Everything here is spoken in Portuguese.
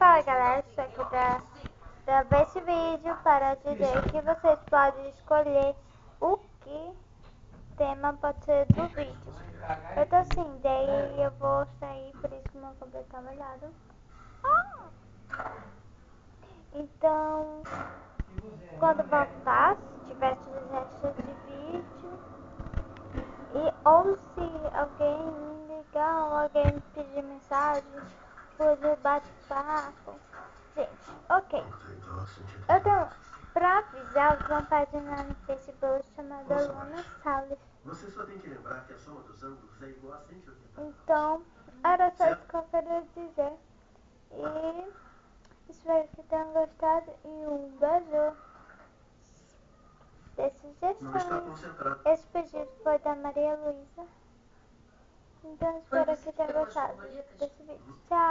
Fala galera, estou aqui pra gravar esse vídeo para dizer que vocês podem escolher o que tema pode ser do vídeo. Eu tô assim, daí eu vou sair, por isso que meu cabelo tá molhado. Então, quando voltar, se tiver sugestões de vídeo, ou se alguém me ligar ou alguém me pedir mensagem, por bate-papo. Gente, ok. Eu tenho, pra avisar, eu tenho uma página no Facebook chamada Luna Salles. Você só tem que lembrar que a soma dos ângulos é igual a 180 graus. Então, era só isso que eu queria dizer. E espero que tenham gostado e um beijo. De Não está sugestões. concentrado. Esse pedido foi da Maria Luísa. Então, espero que tenham gostado desse vídeo. Tchau!